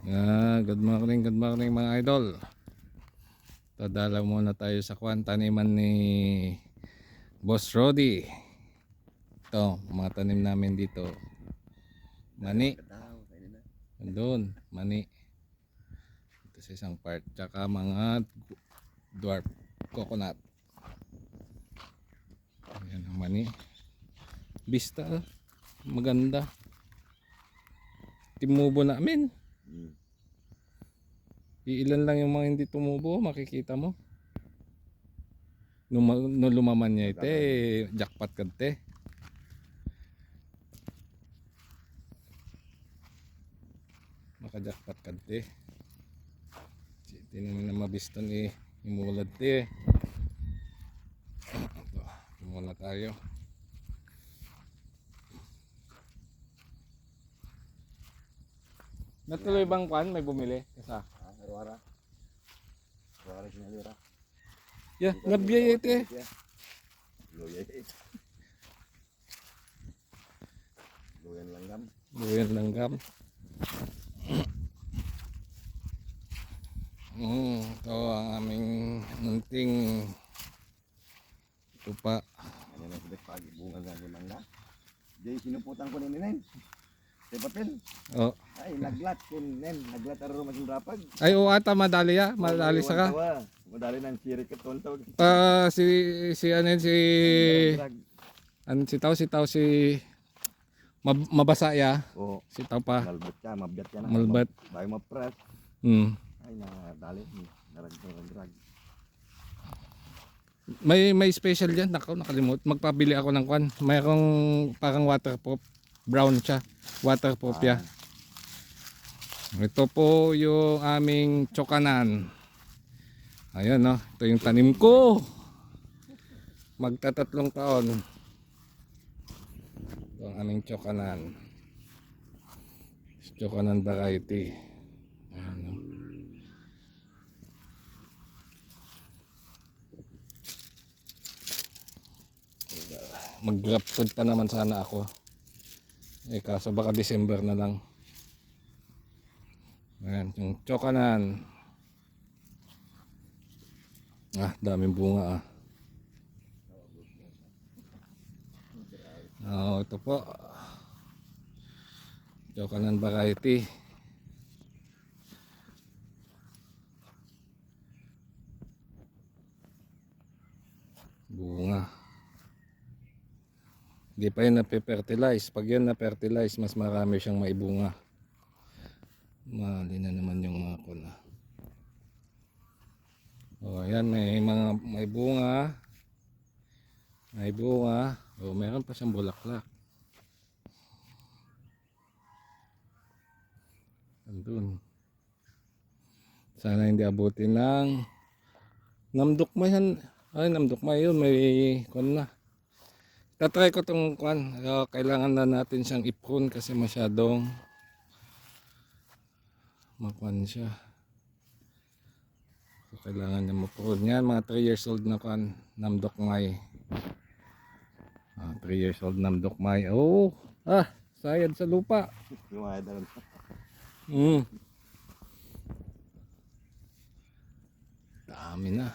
Good morning mga idol. Tadalaw muna tayo sa taniman ni Boss Rody. Ito, mga tanim namin dito. Mani. Doon, mani. Ito sa isang part. Tsaka mga dwarf coconut. Ayan ang mani. Vista, maganda. Timubo namin. Iilan lang yung mga hindi tumubo, makikita mo. Nung lumaman niya ite, jackpot ka te. Maka-jackpot ka te. Tinan mo na mabiston imulad te. Ito muna tayo. Natuloy bang kwan? May bumili? Isa? Arwara sinalira. Yeah, nabiyay ite. Luyan langgam. Ito ang aming munting tupa. Ano na sa pagi bunga ng mangga. Jay sinuputan ko ni Nen. Sa papel. Oh. Ay naglat kun Nen, naglat aro maging rapag. Ay o ata madali ya, madali sa ka. Madali nang siri ka tontaw. Si ano si tao si mabasa ya. Oo. Si tao pa. Malbat ka, mabdat ka na. Malbat. Bago ma-press. Ay na dali ni narag. May special diyan, nakalimut. Magpabili ako ng kwan. Mayroong parang waterproof, brown siya. Waterproof ya. Ito po yung aming chokanan. Ayan no, ito yung tanim ko. Magtatatlong taon. Ito ang aming chokanan. Chokanan variety. Ayan no. Mag-graft food pa naman sana ako. Kaso baka December na lang. Ayan, yung chokanan. Daming bunga ito po. Chokanan variety. Bunga. Hindi pa yun na-fertilize. Pag yun na-fertilize, mas marami siyang maibunga. Mali na naman yung mga kuna. Ayan, may bunga. May bunga. Meron pa siyang bulaklak. Andun. Sana hindi abutin ng namdukmayan. Ay, namdukmay yun. May kun na. Tatry ko itong kwan. Kailangan na natin siyang ipon kasi masyadong makwan siya. So, kailangan niya mapron. Yan, mga 3 years old na kwan. Namdokmay. 3 years old namdokmay. Sayad sa lupa. Dami na.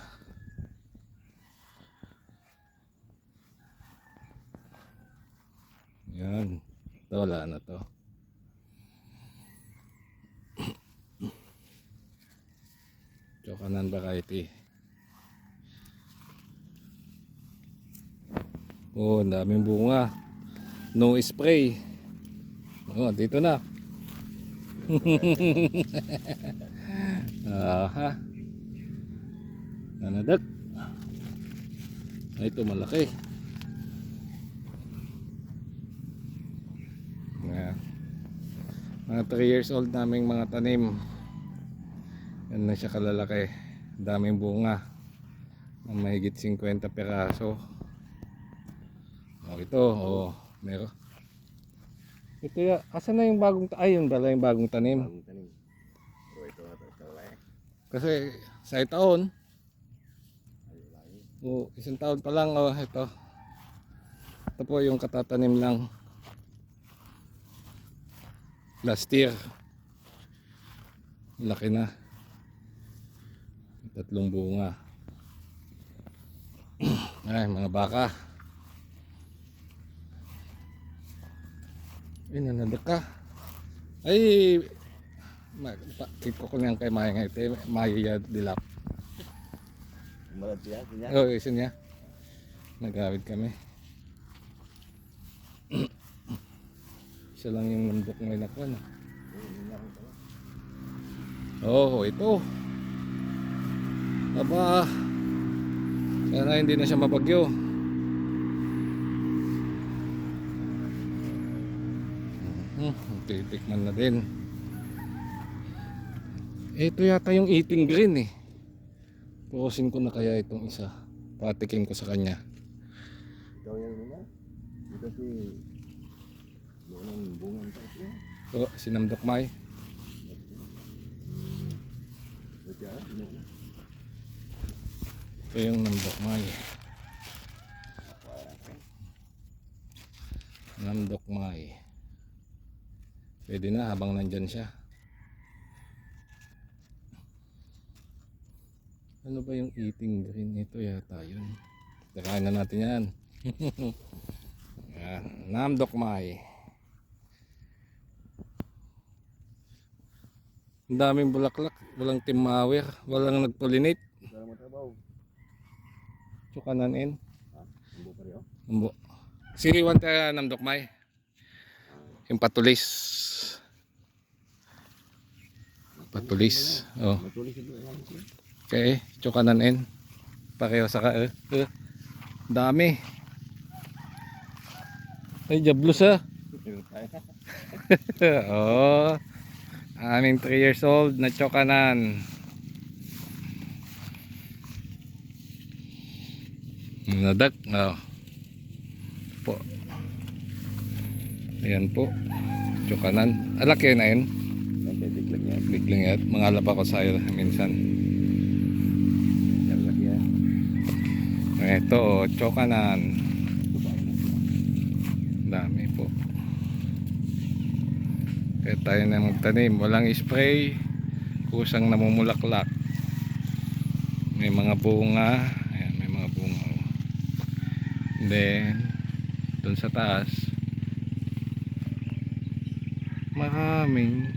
Yan. Ito, wala na to. Chokanan variety. Ang daming bunga. No spray. Dito na. Nanadak. Ito malaki. Mga 3 years old naming mga tanim. Yan na siya kalalaki. Daming bunga. Mahigit 50 peraso. Ito, meron. Ito ya, asan na yung bagong yun pala yung bagong tanim. Kasi sa taon. Isang taon pa lang ito. Ito po yung katatanim lang. Last year. Laki na. 3 bunga. Ay, mga baka. Ay, nanadak ka. Ay, keep ko niyan kay Maya ngayon. Maya dilap. Umalat siya, siya. Oh, isa niya. Nagawid kami. Isa lang yung nandok ngayon ako. No? Oh, ito. Aba. Sana hindi na siya mabagyo. Titikman na din. Ito yata yung eating green eh. Pukusin ko na kaya itong isa. Patikin ko sa kanya. Ikaw yan muna. Ito si... Yung ang bungang tayo. Ito, sinamdokmay. Ito siya. Ito yung namdokmay. Namdokmay. Pwede na habang nandyan siya. Ano ba yung eating green? Ito yata yun. Takain na natin yan. Yan. Namdokmay. Ang daming bulaklak. Walang timawer. Walang nagpollinate. Ito na matrabaho. Tsukananin. Umbo pa rin. Umbo. Siriwan tayo namdokmay. Yung patulis. Patulis. Oh. Matulis ito. Okay, tsukananin. Pareho sa dami. Ay, jablos ah. Oh. Aming 3 years old na tsokanan. Nadak. Oh. Po. Ayan po. Tsokanan. Alaki na yun. Biglang yan. Biglang yan. Mangalap ako sa'yo minsan. Lalaki yan. Ito, tsokanan. Dami po. Kaya tayo na magtanim. Walang spray. Kusang namumulaklak. May mga bunga. Ayan, may mga bunga. And then, dun sa taas, maraming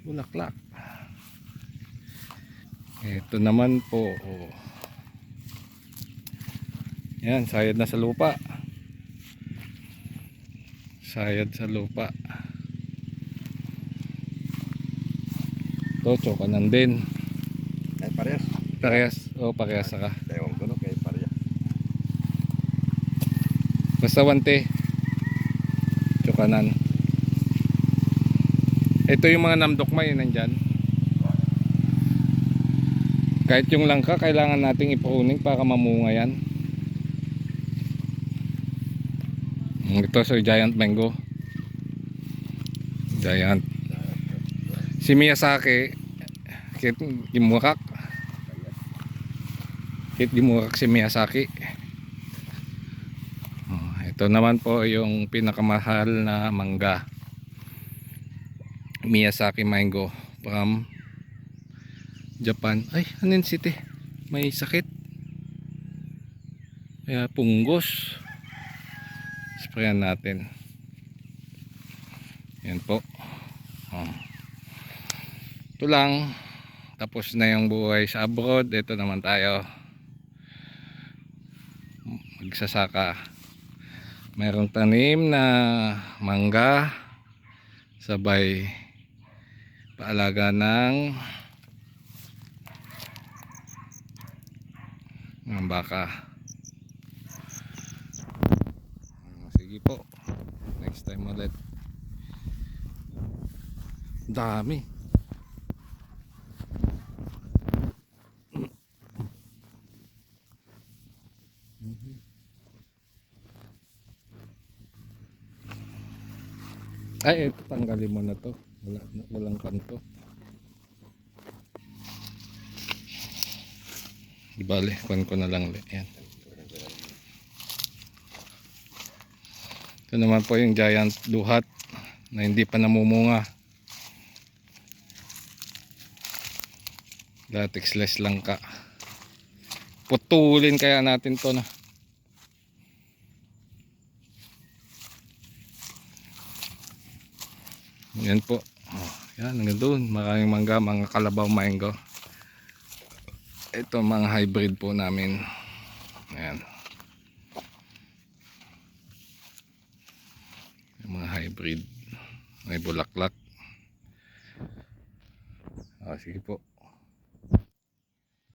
bulaklak. Ito naman po. Oh. Yan, sayad na sa lupa. Sayad sa lupa. Ito, tsokanan din. Ay, parehas. Parehas. O, parehas ka. Taiwan ko no, kay parehas. Basta wante. Tsokanan. Ito yung mga namdokmay nandyan. Kahit yung langka, kailangan nating ipauning para mamunga yan. Ito so giant mango. Giant. Si Miyazaki, kit gimurak. Kit gimurak si Miyazaki. Oh, ito naman po yung pinakamahal na mangga. Miyazaki mango from Japan. Ay, Anin City. May sakit. Kaya punggos. Sprayan natin. Yan po. Oh. Ito lang. Tapos na yung buhay sa abroad. Ito naman tayo. Magsasaka. Mayroong tanim na mangga. Sabay paalaga ng baka. Sige po, next time ulit. Dami. Ay, ito tanggalin mo na to. Walang kanto. Bale, kuhan ko na lang. Yan. Ito naman po yung giant duhat na hindi pa namumunga. Latexless lang ka. Putulin kaya natin to na. Yan po. Oh, yan, hanggang doon. Maraming mangga, mga kalabaw mango. Ito mga hybrid po namin. Ayan. Yung mga hybrid. May bulaklak. Oh, sige po.